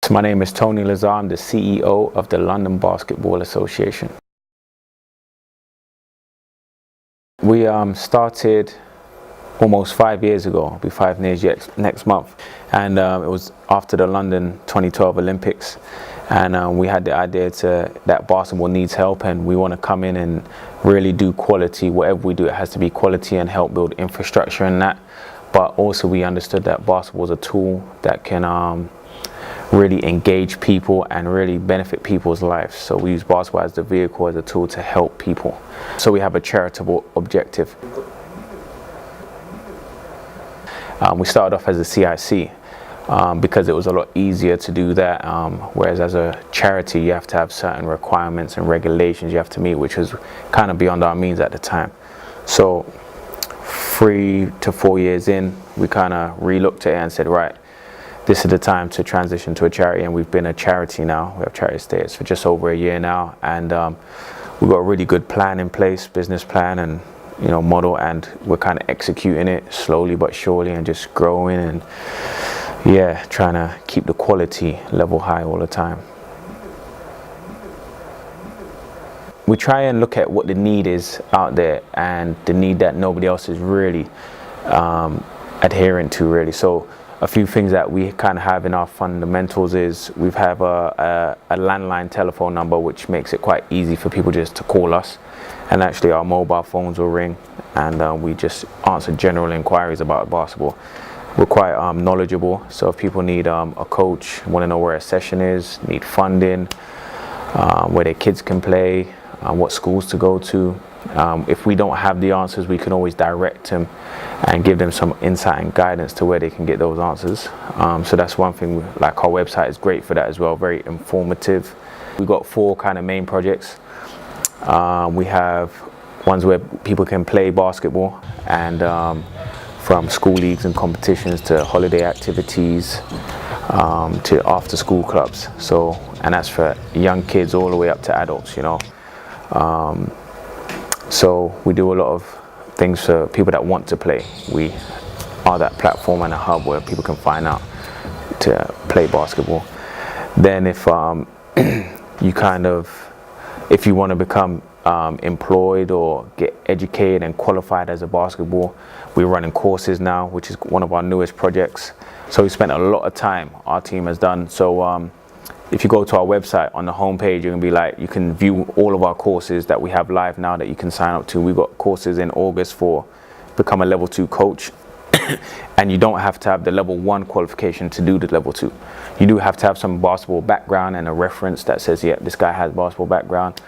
So my name is Tony Lazare. I'm the CEO of the London Basketball Association. We started almost 5 years ago. It'll be 5 years next month, and it was after the London 2012 Olympics, and we had the idea that basketball needs help, and we want to come in and really do quality. Whatever we do, it has to be quality and help build infrastructure in that. But also we understood that basketball is a tool that can really engage people and really benefit people's lives. So we use basketball as the vehicle, as a tool to help people. So we have a charitable objective. We started off as a CIC because it was a lot easier to do that, whereas as a charity you have to have certain requirements and regulations you have to meet, which was kind of beyond our means at the time. So 3 to 4 years in, we kind of re-looked at it and said, right, this is the time to transition to a charity, and we've been a charity now. We have charity status for just over a year now, and we've got a really good plan in place, business plan and model, and we're kind of executing it slowly but surely and just growing and trying to keep the quality level high all the time. We try and look at what the need is out there and the need that nobody else is really adhering to really. So a few things that we kind of have in our fundamentals is we have a landline telephone number, which makes it quite easy for people just to call us, and actually our mobile phones will ring, and we just answer general inquiries about basketball. We're quite knowledgeable, so if people need a coach, want to know where a session is, need funding, where their kids can play, what schools to go to, if we don't have the answers, we can always direct them and give them some insight and guidance to where they can get those answers. So that's one thing. Like, our website is great for that as well, very informative. We've got 4 kind of main projects. We have ones where people can play basketball, and from school leagues and competitions to holiday activities to after school clubs. So, and that's for young kids all the way up to adults, So we do a lot of things for people that want to play. We are that platform and a hub where people can find out to play basketball. Then if if you want to become employed or get educated and qualified as a basketball, we're running courses now, which is one of our newest projects. So we spent a lot of time, our team has done. So if you go to our website, on the homepage, you can view all of our courses that we have live now that you can sign up to. We've got courses in August for become a level 2 coach, and you don't have to have the level 1 qualification to do the level 2. You do have to have some basketball background and a reference that says, yeah, this guy has basketball background,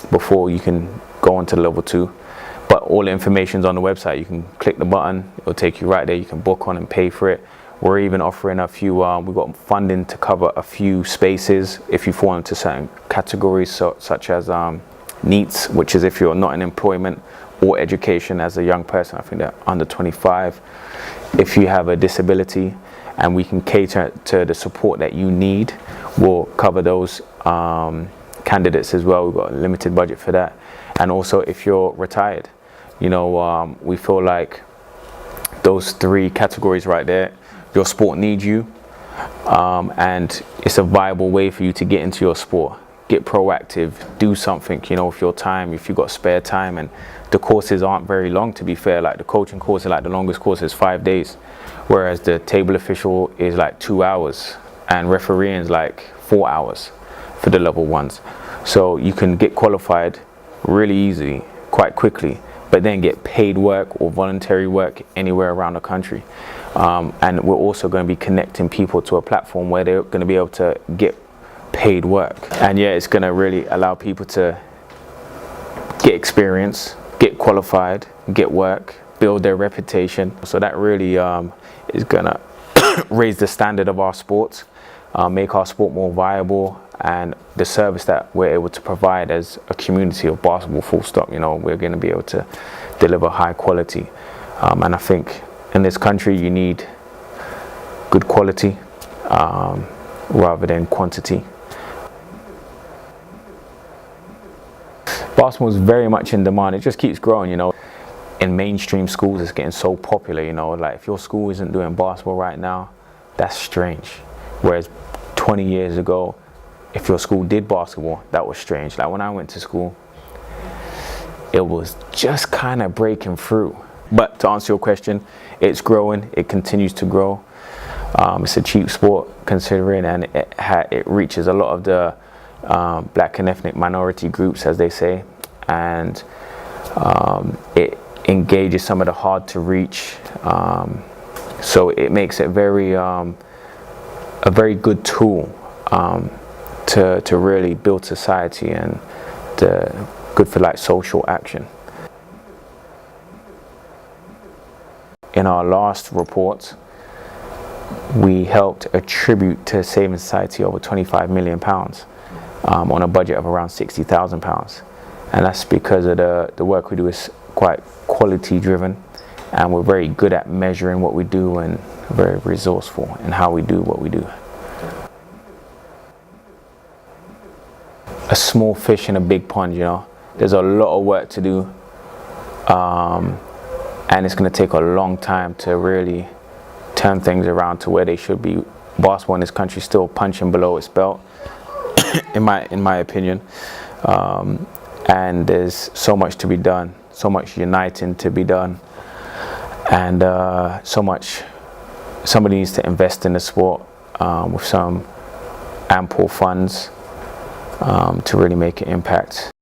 before you can go on to level 2. But all the information's on the website. You can click the button, it'll take you right there. You can book on and pay for it. We're even offering a few, we've got funding to cover a few spaces if you fall into certain categories, such as NEETs, which is if you're not in employment or education as a young person. I think they're under 25. If you have a disability, and we can cater to the support that you need, we'll cover those candidates as well. We've got a limited budget for that. And also if you're retired, we feel like those 3 categories right there, your sport needs you, and it's a viable way for you to get into your sport. Get proactive, do something, with your time, if you've got spare time. And the courses aren't very long, to be fair. Like, the coaching course, the longest course is 5 days, whereas the table official is 2 hours, and refereeing is 4 hours for the level 1s. So you can get qualified really easy, quite quickly, but then get paid work or voluntary work anywhere around the country. And we're also going to be connecting people to a platform where they're going to be able to get paid work. And it's going to really allow people to get experience, get qualified, get work, build their reputation. So that really is going to raise the standard of our sports, make our sport more viable, and the service that we're able to provide as a community of basketball, full stop. We're going to be able to deliver high quality. And I think in this country you need good quality rather than quantity. Basketball is very much in demand. It just keeps growing, In mainstream schools, it's getting so popular, Like, if your school isn't doing basketball right now, that's strange. Whereas 20 years ago, if your school did basketball, that was strange. Like when I went to school, it was just kind of breaking through. But to answer your question, it's growing, it continues to grow. It's a cheap sport considering, and it reaches a lot of the black and ethnic minority groups, as they say, and it engages some of the hard to reach, so it makes it a very good tool to really build society, and good for like social action. In our last report, we helped attribute to Saving Society over £25 million on a budget of around £60,000, and that's because of the work we do is quite quality driven, and we're very good at measuring what we do and very resourceful in how we do what we do. A small fish in a big pond, you know. There's a lot of work to do, and it's going to take a long time to really turn things around to where they should be. Basketball in this country is still punching below its belt, in my opinion, and there's so much to be done, so much uniting to be done, and somebody needs to invest in the sport with some ample funds to really make an impact.